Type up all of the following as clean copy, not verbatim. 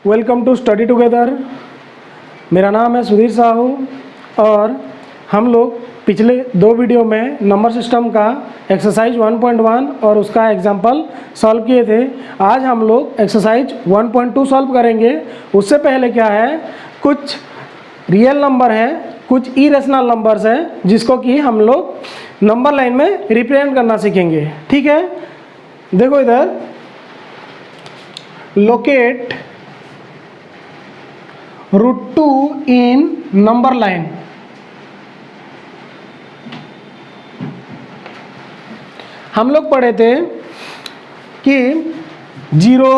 Welcome to study together. मेरा नाम है सुधीर साहू और हम लोग पिछले दो वीडियो में नंबर सिस्टम का एक्सरसाइज 1.1 और उसका एग्जाम्पल सॉल्व किए थे। आज हम लोग एक्सरसाइज 1.2 सॉल्व करेंगे। उससे पहले क्या है, कुछ रियल नंबर है, कुछ इरेशनल नंबर्स हैं जिसको कि हम लोग नंबर लाइन में रिप्रेजेंट करना सीखेंगे। ठीक है, देखो इधर, लोकेट √2 इन नंबर लाइन। हम लोग पढ़े थे कि 0,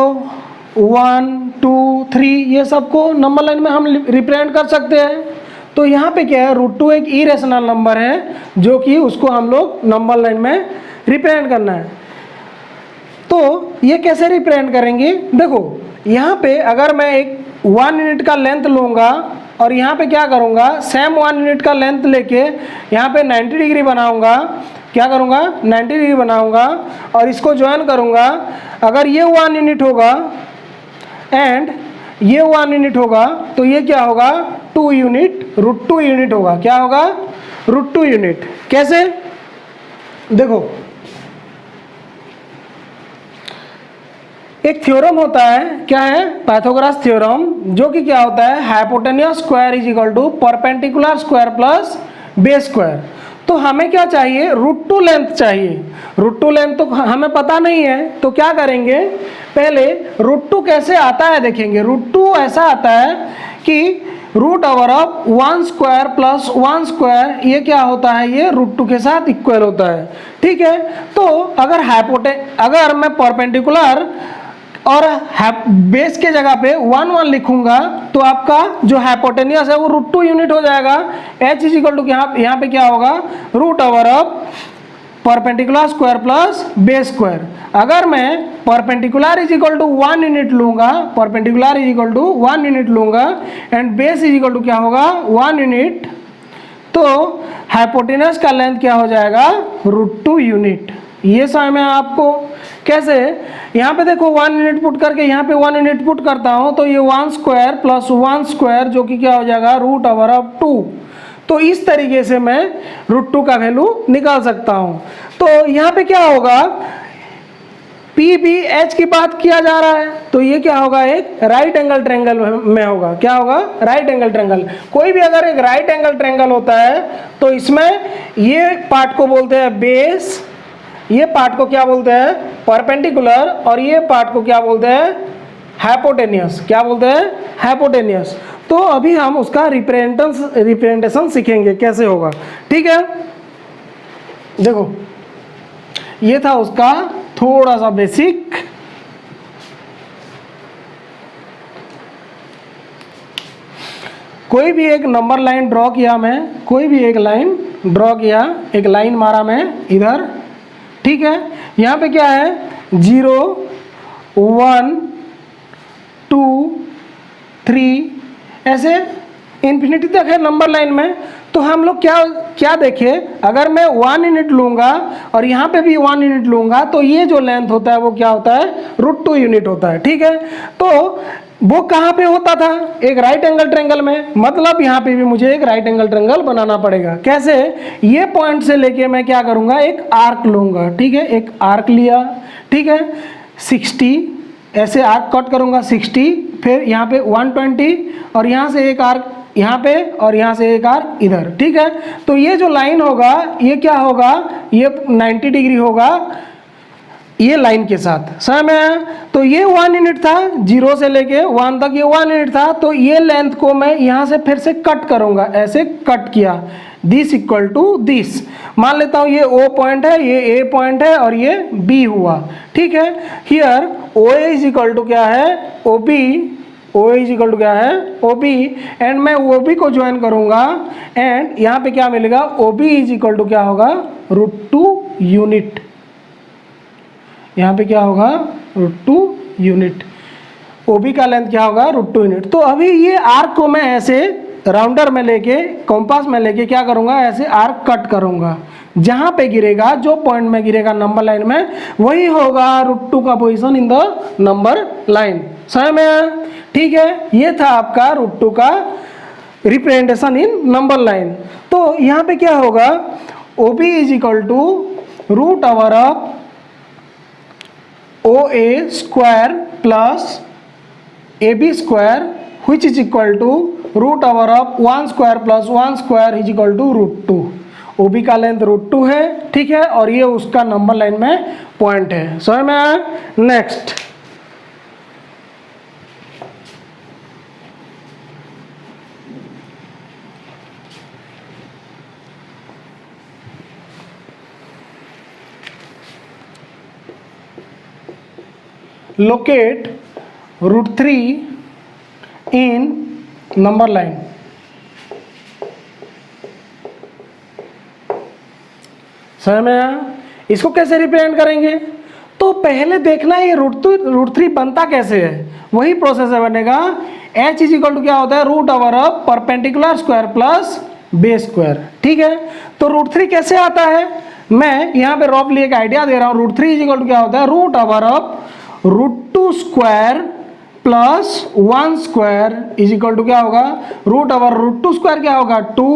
1, 2, 3 ये सबको नंबर लाइन में हम रिप्रेजेंट कर सकते हैं। तो यहाँ पे क्या है, √2 एक इरेशनल नंबर है जो कि उसको हम लोग नंबर लाइन में रिप्रेजेंट करना है। तो ये कैसे रिप्रेजेंट करेंगे, देखो यहाँ पे अगर मैं एक 1 यूनिट का लेंथ लूँगा और यहाँ पे क्या करूँगा, सेम 1 यूनिट का लेंथ लेके यहाँ पे 90 डिग्री बनाऊँगा। क्या करूँगा, 90 डिग्री बनाऊँगा और इसको ज्वाइन करूँगा। अगर ये 1 यूनिट होगा एंड ये 1 यूनिट होगा तो ये क्या होगा, 2 यूनिट, √2 यूनिट होगा। क्या होगा, √2 यूनिट। कैसे, देखो एक थ्योरम होता है, क्या है, पाइथागोरस थ्योरम, जो कि क्या होता है, hypotenuse square is equal to perpendicular square plus base square. तो हमें क्या चाहिए, √2 लेंथ चाहिए। √2 लेंथ तो हमें पता नहीं है, तो क्या करेंगे, पहले √2 कैसे आता है देखेंगे। √2 ऐसा आता है कि √1 स्क्वायर प्लस 1 स्क्वायर, ये क्या होता है, ये √2 के साथ इक्वल होता है। ठीक है, तो अगर मैं परपेंडिकुलर और बेस के जगह पे 1 1 लिखूंगा तो आपका जो हाइपोटेन्यूस है वो √2 यूनिट हो जाएगा। h इज इक्वल टू यहाँ पे क्या होगा, √ऑफ perpendicular square plus base square. अगर मैं perpendicular is equal to 1 unit लूंगा, perpendicular is equal to 1 unit लूंगा and base is equal to क्या होगा, 1 यूनिट, तो हाइपोटेन्यूस का लेंथ क्या हो जाएगा, √2 यूनिट। ये समझ में आपको कैसे, यहाँ पे देखो 1 यूनिट पुट करके यहाँ पे 1 यूनिट पुट करता हूँ तो ये 1 स्क्वायर प्लस 1 स्क्वायर जो कि क्या हो जाएगा, √2। तो इस तरीके से मैं √2 का वैल्यू निकाल सकता हूँ। तो यहाँ पे क्या होगा, PBH की बात किया जा रहा है तो ये क्या होगा, एक राइट एंगल ट्रायंगल में होगा। क्या होगा, राइट एंगल ट्रायंगल। कोई भी अगर एक राइट एंगल ट्रायंगल होता है तो इसमें ये पार्ट को बोलते हैं बेस, ये पार्ट को क्या बोलते हैं, परपेंडिकुलर, और ये पार्ट को क्या बोलते हैं, हाइपोटेन्यूस। क्या बोलते हैं, हाइपोटेन्यूस। तो अभी हम उसका रिप्रेजेंटेशन सीखेंगे कैसे होगा। ठीक है, देखो ये था उसका थोड़ा सा बेसिक। कोई भी एक नंबर लाइन ड्रॉ किया मैं, कोई भी एक लाइन ड्रॉ किया, एक लाइन मारा मैं इधर। ठीक है, यहाँ पे क्या है, 0, 1, 2, 3 ऐसे इन्फिनिटी तक है नंबर लाइन में। तो हम लोग क्या देखें, अगर मैं 1 यूनिट लूँगा और यहाँ पे भी 1 यूनिट लूँगा तो ये जो लेंथ होता है वो क्या होता है, √2 यूनिट होता है। ठीक है, तो वो कहाँ पे होता था, एक राइट एंगल ट्रायंगल में, मतलब यहाँ पे भी मुझे एक राइट एंगल ट्रायंगल बनाना पड़ेगा। कैसे, ये पॉइंट से लेके मैं क्या करूँगा, एक आर्क लूँगा। ठीक है, एक आर्क लिया, ठीक है, 60 ऐसे आर्क कट करूँगा 60, फिर यहाँ पे 120 और यहाँ से एक आर्क यहाँ पे और यहाँ से एक आर्क इधर। ठीक है, तो ये जो लाइन होगा ये क्या होगा, ये 90 डिग्री होगा ये लाइन के साथ। समझ में आया। तो ये 1 यूनिट था, 0 से लेके 1 तक ये 1 यूनिट था। तो ये लेंथ को मैं यहाँ से फिर से कट करूँगा, ऐसे कट किया, दिस इक्वल टू दिस। मान लेता हूँ ये O पॉइंट है, ये A पॉइंट है और ये B हुआ। ठीक है, here OA is equal to क्या है, OB, OA is equal to क्या है, OB, एंड मैं OB को ज्वाइन करूँगा एंड यहाँ पे क्या मिलेगा, OB इज इक्वल टू क्या होगा, √2 यूनिट। यहाँ पे क्या होगा, √2 यूनिट। OB का लेंथ क्या होगा, √2 यूनिट। तो अभी ये आर्क को मैं ऐसे राउंडर में लेके, कॉम्पास में लेके क्या करूँगा, ऐसे आर्क कट करूँगा। जहां पे गिरेगा, जो पॉइंट में गिरेगा नंबर लाइन में, वही होगा √2 का position in the number line. समझ में आया? ठीक है, ये था आपका √2 का रिप्रेजेंटेशन इन नंबर लाइन। तो यहाँ पे क्या होगा, OB is equal to root over of OA square plus AB square which is equal to root over of 1 square plus 1 square is equal to √2। OB का लेंथ √2 है, ठीक है, और ये उसका नंबर लाइन में पॉइंट है। समझ में आया? Next, locate √3 in number line। समझ में आया? इसको कैसे रिप्रेजेंट करेंगे? तो पहले देखना है ये √3 बनता कैसे है, वही प्रोसेस है बनेगा। H इज इक्वल टू क्या होता है, root over of perpendicular square plus base square. ठीक है, तो √3 कैसे आता है, मैं यहाँ पे रफली एक आइडिया दे रहा हूँ। √3 इज इक्वल टू क्या होता है, root over of √2 square plus 1 square is equal to क्या होगा, रूट ओवर √2 स्क्वायर क्या होगा 2,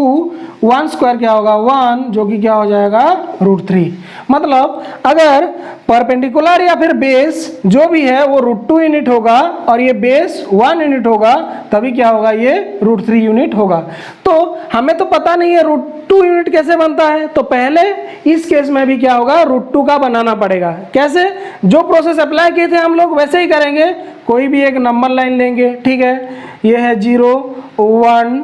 1 स्क्वायर क्या होगा 1, जो कि क्या हो जाएगा √3। मतलब अगर परपेंडिकुलर या फिर बेस जो भी है वो √2 यूनिट होगा और ये बेस 1 यूनिट होगा, तभी क्या होगा, ये √3 यूनिट होगा। तो हमें तो पता नहीं है √2 यूनिट कैसे बनता है, तो पहले इस केस में भी क्या होगा, √2 का बनाना पड़ेगा। कैसे, जो प्रोसेस अप्लाई किए थे हम लोग वैसे ही करेंगे। कोई भी एक नंबर लाइन लेंगे, ठीक है, ये है 0, 1,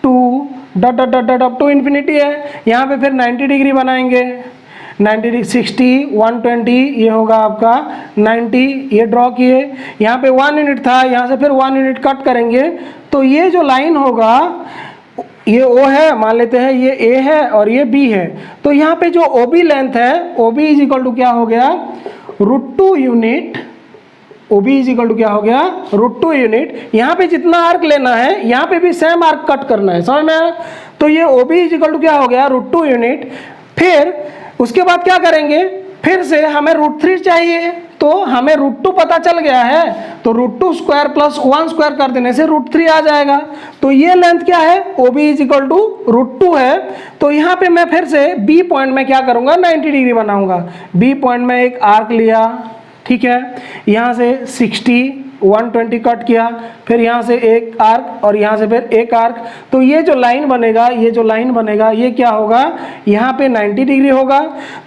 2 dot dot dot dot up to infinity है। यहाँ पे फिर 90 डिग्री बनाएंगे, 90 डिग्री, 60, 120, ये होगा आपका 90, ये ड्रॉ किए। यहाँ पे 1 यूनिट था, यहाँ से फिर 1 यूनिट कट करेंगे, तो ये जो लाइन होगा ये O है, मान लेते हैं ये A है और ये B है। तो यहाँ पे जो OB लेंथ है, OB इज इक्वल टू क्या हो गया, √2 unit. OB is equal to क्या हो गया, √2 यूनिट। यहाँ पे जितना आर्क लेना है, यहाँ पे भी सेम आर्क कट करना है। समझ में आया? तो ये OB इज इक्वल टू क्या हो गया, √2 यूनिट। फिर उसके बाद क्या करेंगे, फिर से हमें √3 चाहिए, तो हमें √2 पता चल गया है, तो √2 स्क्वायर प्लस 1 स्क्वायर कर देने से √3 आ जाएगा। तो ये लेंथ क्या है, OB इज इक्वल टू √2 है। तो यहाँ पे मैं फिर से B पॉइंट में क्या करूँगा, 90 डिग्री बनाऊंगा। B पॉइंट में एक आर्क लिया, ठीक है, यहाँ से 60, 120 कट किया, फिर यहाँ से एक आर्क और यहाँ से फिर एक आर्क। तो ये जो लाइन बनेगा, ये जो लाइन बनेगा, ये क्या होगा, यहाँ पे 90 डिग्री होगा।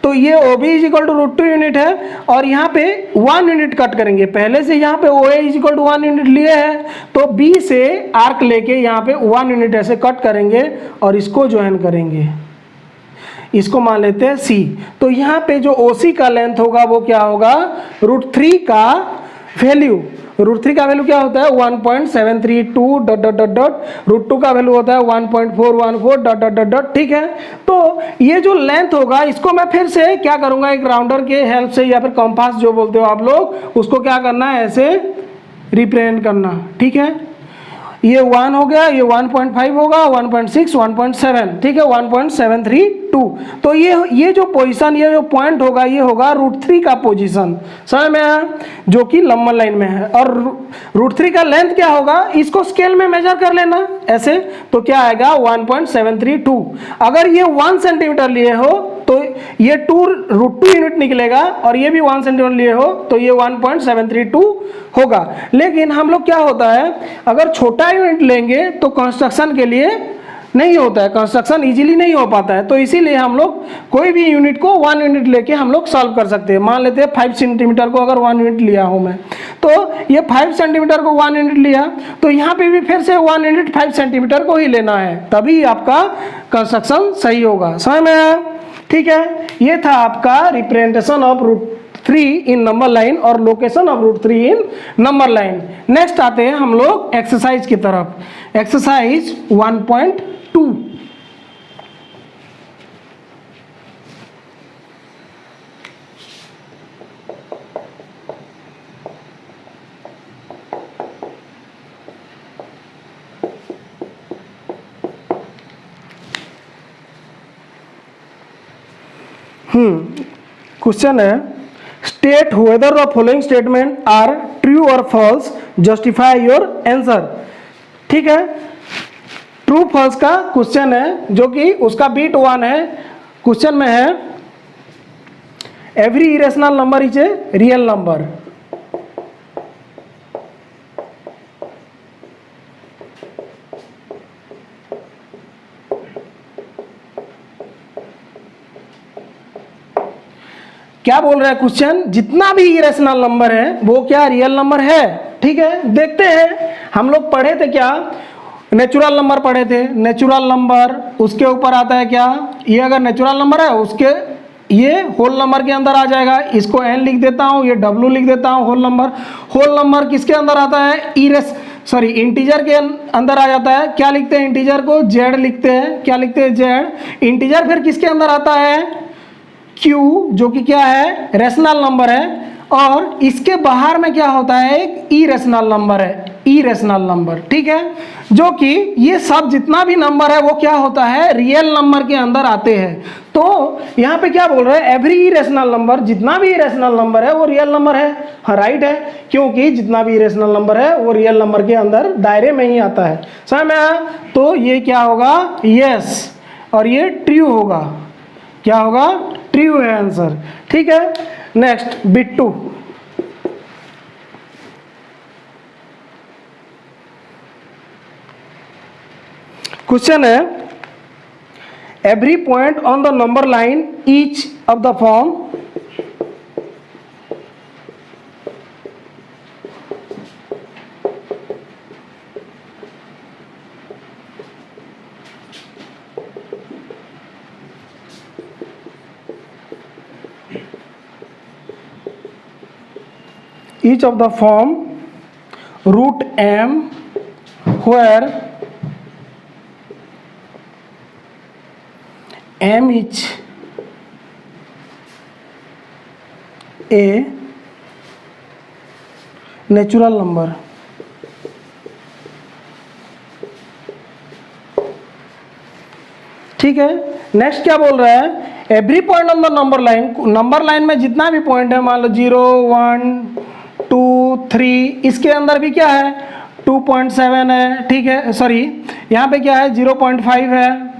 तो ये OB is equal to √2 unit है और यहाँ पे 1 यूनिट कट करेंगे। पहले से यहाँ पे OA is equal to 1 unit लिए हैं, तो B से आर्क लेके यहाँ पे 1 यूनिट ऐसे कट करेंगे और इसको ज्वाइन करेंगे। इसको मान लेते हैं C। तो यहाँ पे जो OC का लेंथ होगा वो क्या होगा, √3 का वैल्यू। √3 का वैल्यू क्या होता है, 1.732 डॉट डॉट डॉट डॉट। √2 का वैल्यू होता है 1.414 डॉट डॉट डॉट डॉट। ठीक है, तो ये जो लेंथ होगा इसको मैं फिर से क्या करूंगा, एक राउंडर के हेल्प से या फिर कंपास जो बोलते हो आप लोग, उसको क्या करना है, ऐसे रिप्रेजेंट करना। ठीक है, ये 1 हो गया, ये 1.5 होगा, 1.6, 1.7, ठीक है, 1.732। तो ये जो पोजीशन, ये जो पॉइंट होगा, ये होगा √3 का पोजीशन। समझ में आया, जो कि लंबन लाइन में है। और √3 का लेंथ क्या होगा, इसको स्केल में मेजर कर लेना ऐसे, तो क्या आएगा 1.732। अगर ये 1 सेंटीमीटर लिए हो तो ये √2 यूनिट निकलेगा, और ये भी 1 सेंटीमीटर लिए हो तो ये 1.732 होगा। लेकिन हम लोग क्या होता है, अगर छोटा यूनिट लेंगे तो कंस्ट्रक्शन के लिए नहीं होता है, कंस्ट्रक्शन इजीली नहीं हो पाता है। तो इसीलिए हम लोग कोई भी यूनिट को 1 यूनिट लेके हम लोग सॉल्व कर सकते हैं। मान लेते हैं 5 सेंटीमीटर को अगर 1 यूनिट लिया हूँ मैं, तो ये 5 सेंटीमीटर को 1 यूनिट लिया, तो यहाँ पे भी फिर से 1 यूनिट 5 सेंटीमीटर को ही लेना है, तभी आपका कंस्ट्रक्शन सही होगा। समझ में आया? ठीक है, ये था आपका representation of √3 in number line और location of √3 in number line. Next आते हैं हम लोग एक्सरसाइज की तरफ। एक्सरसाइज 1.2। क्वेश्चन है state whether the following statement are true और फॉल्स, जस्टिफाई योर आंसर। ठीक है, ट्रू फॉल्स का क्वेश्चन है जो कि उसका बीट 1 है। क्वेश्चन में है every irrational number is a real number. क्या बोल रहा है क्वेश्चन, जितना भी इरेशनल नंबर है वो क्या रियल नंबर है। ठीक है, देखते हैं। हम लोग पढ़े थे क्या, नेचुरल नंबर पढ़े थे। नेचुरल नंबर उसके ऊपर आता है क्या, ये अगर नेचुरल नंबर है उसके ये होल नंबर के अंदर आ जाएगा। इसको एन लिख देता हूँ, ये डब्ल्यू लिख देता हूँ। होल नंबर, होल नंबर किसके अंदर आता है, इंटीजर के अंदर आ जाता है। क्या लिखते हैं इंटीजर को, जेड लिखते हैं। क्या लिखते हैं, जेड। इंटीजर फिर किसके अंदर आता है, क्यू, जो कि क्या है, रेशनल नंबर है। और इसके बाहर में क्या होता है, एक इरेशनल नंबर है, इरेशनल नंबर। ठीक है, जो कि ये सब जितना भी नंबर है वो क्या होता है, रियल नंबर के अंदर आते हैं। तो यहाँ पे क्या बोल रहे हैं, एवरी इरेशनल नंबर, जितना भी इरेशनल नंबर है वो रियल नंबर है। हाँ, राइट है, क्योंकि जितना भी इरेशनल नंबर है वो रियल नंबर के अंदर दायरे में ही आता है। समझ में आया, तो ये क्या होगा, यस, और ये ट्रू होगा। क्या होगा, ट्रू है आंसर। ठीक है, नेक्स्ट बिट 2। क्वेश्चन है every point on the number line each of the form each of the form root m where m is a natural number। ठीक है, नेक्स्ट क्या बोल रहा है, every point on the number line, number line में जितना भी point है, मान लो 0 1 2 3, इसके अंदर भी क्या है 2.7 है। ठीक है, सॉरी यहाँ पे क्या है 0.5 है,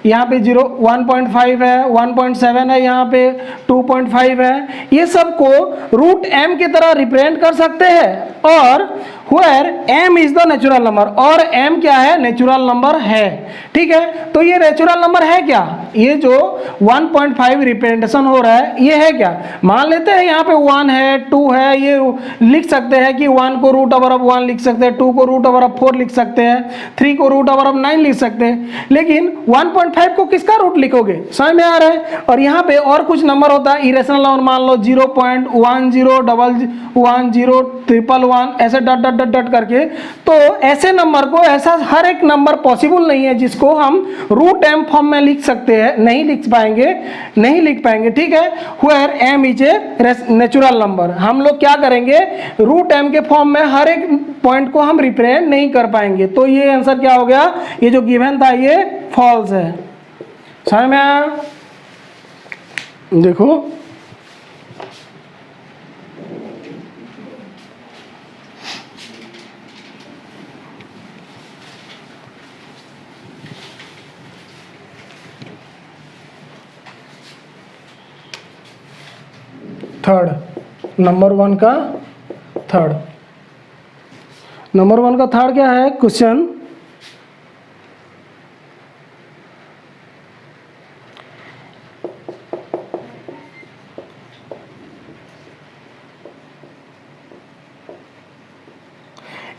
यहाँ पे 1.5 है, 1.7 है, यहाँ पे 2.5 है। ये सब को रूट m की तरह रिप्रेजेंट कर सकते हैं। और where m is the natural number, और m क्या है, नेचुरल नंबर है। ठीक है, तो ये नेचुरल नंबर है क्या, ये जो 1.5 रिप्रेजेंटेशन हो रहा है ये है क्या, मान लेते हैं यहाँ पे 1 है 2 है, ये लिख सकते हैं कि 1 को रूट ओवर ऑफ 1 लिख सकते हैं, 2 को रूट ओवर ऑफ 4 लिख सकते हैं, 3 को रूट ओवर ऑफ 9 लिख सकते हैं। लेकिन 1.5 को किसका रूट लिखोगे, समझ में आ रहा है। और यहाँ पे और कुछ नंबर होता है इरेशनल नंबर, मान लो 0.10 ऐसे डट डट डट डट करके। तो ऐसे नंबर को, ऐसा हर एक नंबर पॉसिबल नहीं है जिसको हम रूट m फॉर्म में लिख सकते हैं, नहीं लिख पाएंगे। ठीक है, where m is a natural number, हम लोग क्या करेंगे, रूट m के फॉर्म में हर एक पॉइंट को हम रिप्रेजेंट नहीं कर पाएंगे। तो ये आंसर क्या हो गया, ये जो गिवन था ये फॉल्स है। समझ में आया, देखो थर्ड, नंबर वन का थर्ड क्या है question,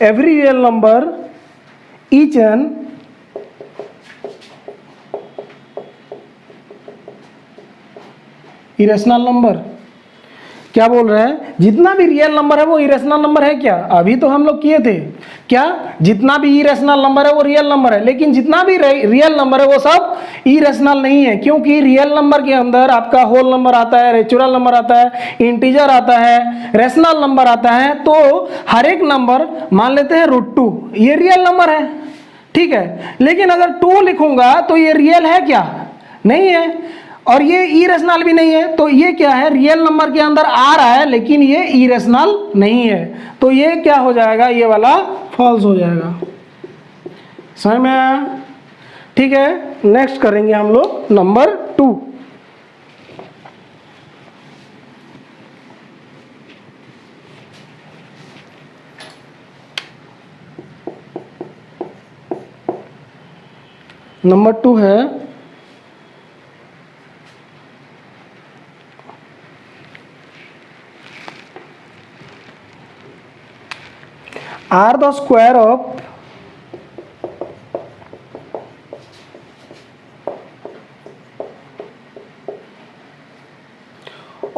every real number is an irrational number। क्या बोल रहे हैं, जितना भी रियल नंबर है वो इरेशनल नंबर है क्या, अभी तो हम लोग किए थे क्या, जितना भी इरेशनल नंबर है वो रियल नंबर है। लेकिन जितना भी रियल नंबर है वो सब इरेशनल नहीं है, क्योंकि रियल नंबर के अंदर आपका होल नंबर आता है, नेचुरल नंबर आता है, इंटीजर आता है, रेशनल नंबर आता है। तो हर एक नंबर, मान लेते हैं √2, ये रियल नंबर है। ठीक है, लेकिन अगर 2 लिखूंगा तो ये रियल है क्या, नहीं है। और ये इरेशनल भी नहीं है, तो ये क्या है, रियल नंबर के अंदर आ रहा है लेकिन ये इरेशनल नहीं है, तो ये क्या हो जाएगा, ये वाला फॉल्स हो जाएगा। समझ में आया? ठीक है, नेक्स्ट करेंगे हम लोग नंबर 2। नंबर 2 है are the square of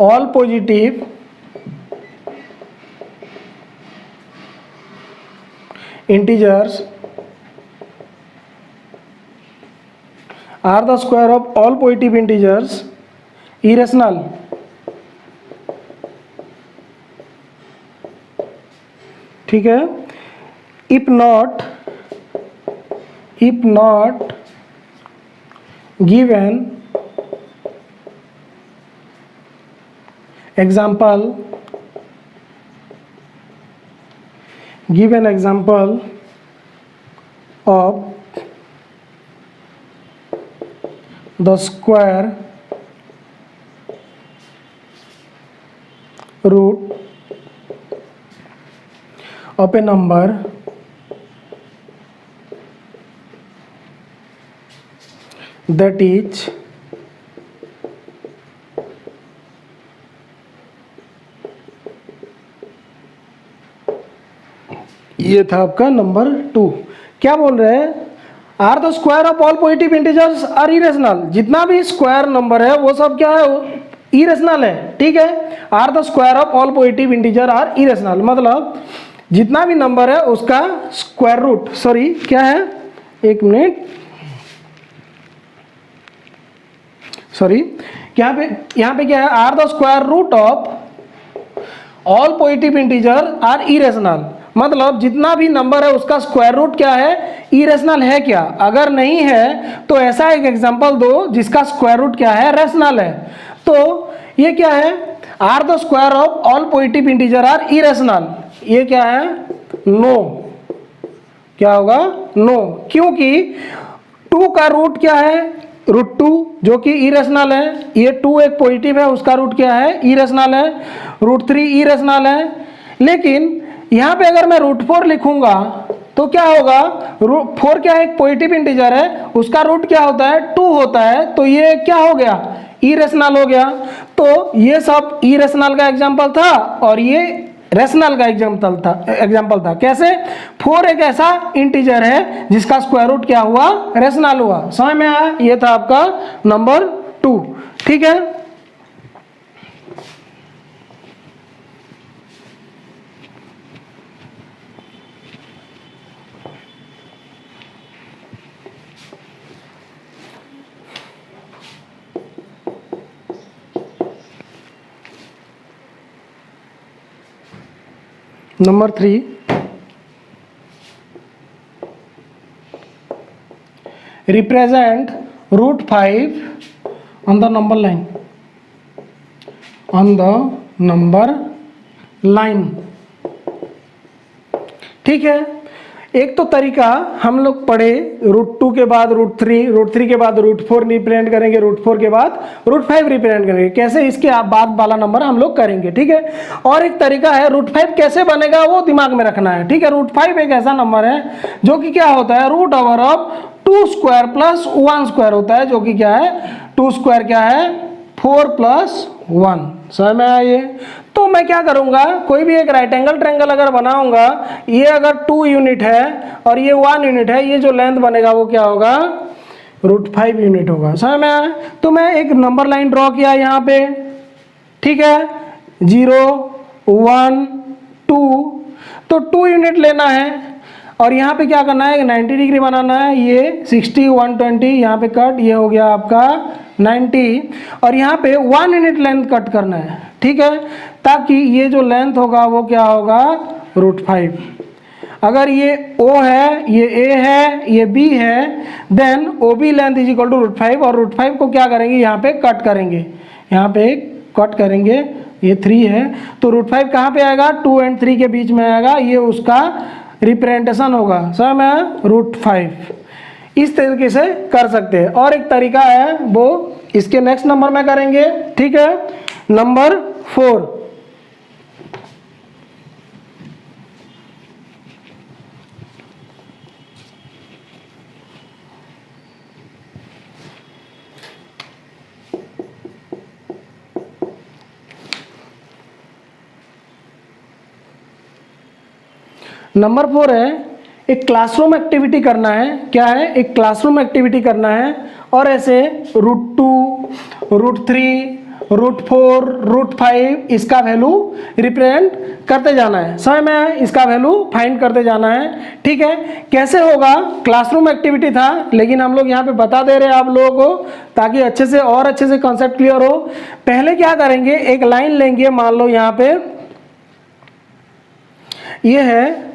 all positive integers are the square of all positive integers irrational ठीक है, if not given example of the square root of a number that is ये था आपका number 2। क्या बोल रहे हैं, are the square of all positive integers are irrational, जितना भी स्क्वायर नंबर है वो सब क्या है, इरेशनल है। ठीक है, are the square of all positive integer are irrational, मतलब जितना भी नंबर है उसका स्क्वायर रूट, सॉरी क्या है, एक मिनट, सॉरी यहाँ पे क्या है, are the square root of all positive integer are irrational, मतलब जितना भी नंबर है उसका स्क्वायर रूट क्या है, इरेशनल है क्या, अगर नहीं है तो ऐसा एक एग्जांपल दो जिसका स्क्वायर रूट क्या है, रेशनल है। तो ये क्या है, are the square of all positive integer are irrational, ये क्या है, नो, क्या होगा, नो, क्योंकि 2 का रूट क्या है, रूट 2 जो कि इरेशनल है, ये 2 एक पॉजिटिव है उसका रूट क्या है, इरेशनल है, रूट 3 इरेशनल है। लेकिन यहाँ पे अगर मैं रूट 4 लिखूंगा तो क्या होगा, रूट 4 क्या है, एक पॉजिटिव इंटीजर है, उसका रूट क्या होता है, 2 होता है, तो ये क्या हो गया, इरेशनल हो गया। तो ये सब इरेशनल का एग्जांपल था और ये रेशनल का एग्जांपल था। कैसे, 4 एक ऐसा इंटीजर है जिसका स्क्वायर रूट क्या हुआ, रेशनल हुआ। समझ में आया? ये था आपका नंबर 2। ठीक है, number 3, represent root 5 on the number line, on the number line। ठीक है, एक तो तरीका हम लोग पढ़े, रूट 2 के बाद रूट 3, रूट 3 के बाद रूट 4 रिप्रेजेंट करेंगे, रूट 4 के बाद रूट 5 रिप्रेजेंट करेंगे, कैसे इसके बाद वाला नंबर हम लोग करेंगे। ठीक है, और एक तरीका है रूट 5 कैसे बनेगा वो दिमाग में रखना है। ठीक है, रूट 5 एक ऐसा नंबर है जो कि क्या होता है, root over of 2 square plus 1 square होता है, जो कि क्या है, 2 स्क्वायर क्या है, 4 प्लस 1। समझ में आया ये? तो मैं क्या करूंगा, कोई भी एक राइट एंगल ट्रायंगल अगर बनाऊंगा, ये अगर 2 यूनिट है और ये 1 यूनिट है, ये जो लेंथ बनेगा वो क्या होगा, रूट 5 यूनिट होगा। समझ में आया? तो मैं एक नंबर लाइन ड्रॉ किया यहाँ पे, ठीक है, 0 1 2, तो 2 यूनिट लेना है और यहाँ पे क्या करना है, 90 डिग्री बनाना है, ये 60 120 यहाँ पे कट, ये हो गया आपका 90, और यहाँ पे 1 यूनिट लेंथ कट करना है। ठीक है, ताकि ये जो लेंथ होगा वो क्या होगा, रूट 5। अगर ये O है, ये A है, ये B है, then OB length is equal to √5 और √5 को क्या करेंगे यहाँ पे कट करेंगे, यहाँ पे कट करेंगे, ये 3 है तो √5 कहाँ पे आएगा, 2 और 3 के बीच में आएगा, ये उसका रिप्रेजेंटेशन होगा समझ में, √5। इस तरीके से कर सकते हैं। और एक तरीका है वो इसके नेक्स्ट नंबर में करेंगे, ठीक है। नंबर 4, नंबर 4 है एक क्लासरूम एक्टिविटी करना है। क्या है, एक क्लासरूम एक्टिविटी करना है और ऐसे √2, √3, √4, √5 इसका वैल्यू रिप्रेजेंट करते जाना है, समझ में है, इसका वैल्यू फाइंड करते जाना है, ठीक है। कैसे होगा, क्लासरूम एक्टिविटी था लेकिन हम लोग यहाँ पे बता दे रहे हैं आप लोगों को ताकि अच्छे से और अच्छे से कॉन्सेप्ट क्लियर हो। पहले क्या करेंगे, एक लाइन लेंगे, मान लो यहाँ पे ये है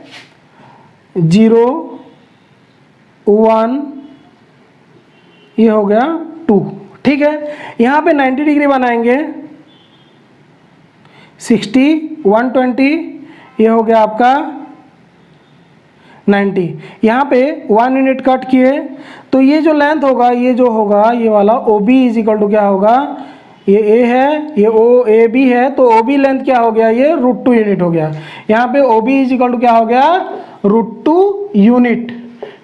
0, 1, ये हो गया 2, ठीक है। यहाँ पे 90 डिग्री बनाएंगे, 60, 120, ये हो गया आपका 90। यहाँ पे 1 यूनिट कट किए तो ये जो लेंथ होगा, ये जो होगा ये वाला OB इज इक्वल टू क्या होगा, ये A है, ये OAB है तो OB लेंथ क्या हो गया, ये √2 यूनिट हो गया। यहाँ पे OB इज इक्वल टू क्या हो गया, √2 यूनिट,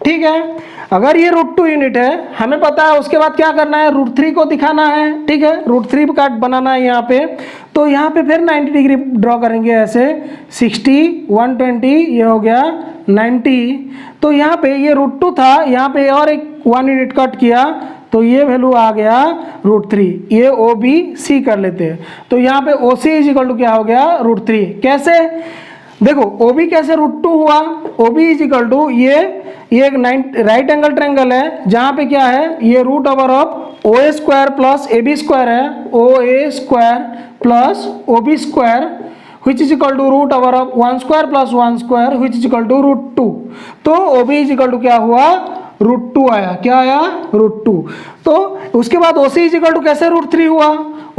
ठीक है। अगर ये √2 यूनिट है, हमें पता है उसके बाद क्या करना है, √3 को दिखाना है, ठीक है, √3 का बनाना है यहाँ पे। तो यहाँ पे फिर 90 डिग्री ड्रॉ करेंगे ऐसे, 60, 120, ये हो गया 90। तो यहाँ पे ये √2 था, यहाँ पे और एक 1 यूनिट कट किया तो ये वैल्यू आ गया √3। ये OBC कर लेते हैं तो यहाँ पे OC इज इक्वल टू क्या हो गया, √3। कैसे, देखो OB कैसे √2 हुआ, OB इज इक्वल टू ये एक राइट एंगल ट्रायंगल है जहाँ पे क्या है, ये √OA² प्लस AB स्क्वायर है, OA² plus OB square which is equal to √1² plus 1² which is equal to √2। तो OB इज इक्वल टू क्या हुआ, √2 आया, क्या आया, √2। तो उसके बाद OC इज इक्वल टू कैसे √3 हुआ,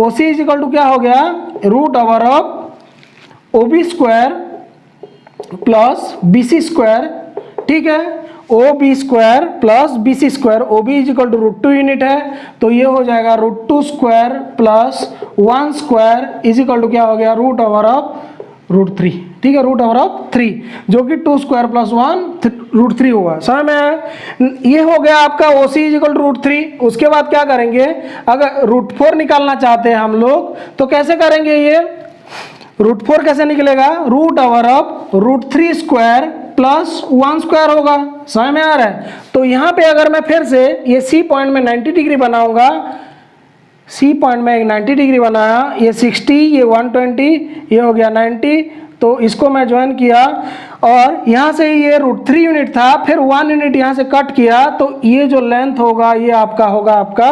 OC इज इक्वल टू क्या हो गया, √OB² प्लस BC², ठीक है, OB² plus BC², OB is equal to √2 unit है तो ये हो जाएगा √2² प्लस 1² इज इक्वल टू क्या हो गया, √3, ठीक है, √3 जो कि 2² प्लस 1 √3 हुआ, समझ में आया। ये हो गया आपका OC इज इक्वल टू √3। उसके बाद क्या करेंगे, अगर √4 निकालना चाहते हैं हम लोग तो कैसे करेंगे, ये √4 कैसे निकलेगा, √3² प्लस 1² होगा, समझ में आ रहा है। तो यहाँ पे अगर मैं फिर से ये C पॉइंट में 90 डिग्री बनाऊंगा, C पॉइंट में एक 90 डिग्री बनाया, ये 60, ये 120, ये हो गया 90, तो इसको मैं ज्वाइन किया और यहाँ से ये √3 यूनिट था, फिर 1 यूनिट यहाँ से कट किया तो ये जो लेंथ होगा ये आपका होगा आपका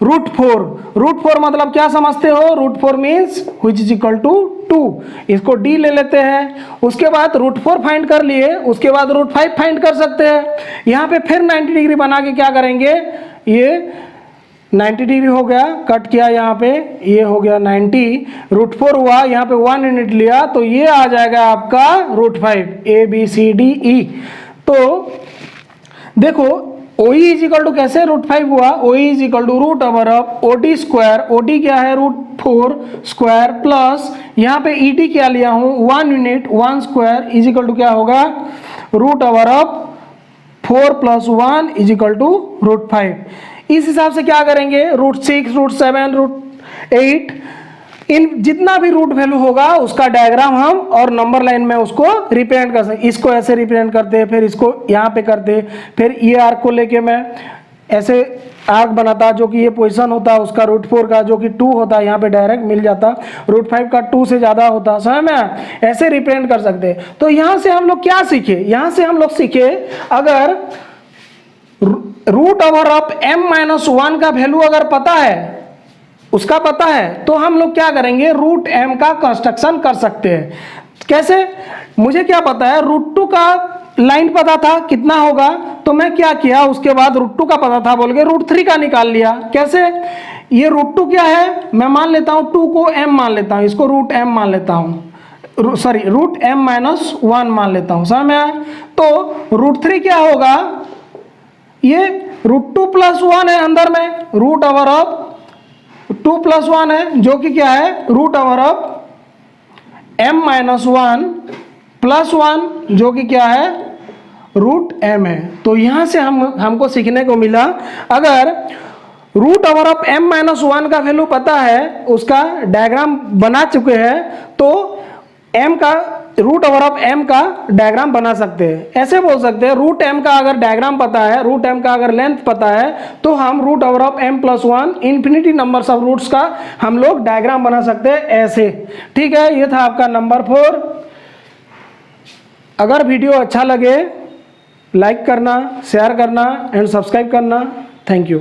√4 मतलब क्या समझते हो, √4 means which is equal to 2, इसको D ले लेते हैं। उसके बाद √4 फाइंड कर लिए, उसके बाद √5 फाइंड कर सकते हैं। यहाँ पे फिर 90 डिग्री बना के क्या करेंगे, ये 90 डिग्री हो गया, कट किया यहाँ पे, ये हो गया 90, √4 हुआ, यहाँ पे 1 यूनिट लिया तो ये आ जाएगा आपका √5, ABCDE। तो देखो OE इज इक्वल टू कैसे √5 हुआ, OE is equal to √OD², OD क्या है, √4² प्लस यहाँ पे ED क्या लिया हूँ 1 यूनिट, 1² इज इक्वल टू क्या होगा, √4 प्लस 1 इज इक्वल टू √5। इस हिसाब से क्या करेंगे, √6, √7, √8 इन जितना भी रूट वैल्यू होगा उसका डायग्राम हम और नंबर लाइन में उसको रिप्रेजेंट कर सकते। इसको ऐसे रिप्रेजेंट करते हैं, फिर इसको यहाँ पे करते, फिर ये आर्क को लेके मैं ऐसे आर्क बनाता जो कि ये पोजीशन होता उसका √4 का जो कि 2 होता, यहाँ पे डायरेक्ट मिल जाता, √5 का 2 से ज़्यादा होता, समझ में, ऐसे रिप्रेजेंट कर सकते। तो यहाँ से हम लोग क्या सीखे, यहाँ से हम लोग सीखे अगर √M-1 का वैल्यू अगर पता है, उसका पता है तो हम लोग क्या करेंगे, √M का कंस्ट्रक्शन कर सकते हैं। कैसे, मुझे क्या पता है √2 का लाइन पता था कितना होगा, तो मैं क्या किया, उसके बाद √2 का पता था बोल के √3 का निकाल लिया। कैसे, ये √2 क्या है, मैं मान लेता हूँ 2 को m मान लेता हूँ, इसको √m मान लेता हूँ, सॉरी √m-1 मान लेता हूँ, समझ में आया। तो √3 क्या होगा, ये √2 + 1 है अंदर में, √2 + 1 है जो कि क्या है √m-1 + 1 जो कि क्या है √m है। तो यहाँ से हमको सीखने को मिला, अगर √m-1 का वैल्यू पता है, उसका डायग्राम बना चुके हैं, तो m का √m का डायग्राम बना सकते हैं। ऐसे बोल सकते हैं √m का अगर डायग्राम पता है, √m का अगर लेंथ पता है, तो हम √m + 1 infinity numbers of roots का हम लोग डायग्राम बना सकते हैं ऐसे। ठीक है, ये था आपका नंबर 4। अगर वीडियो अच्छा लगे लाइक करना, शेयर करना एंड सब्सक्राइब करना। Thank you.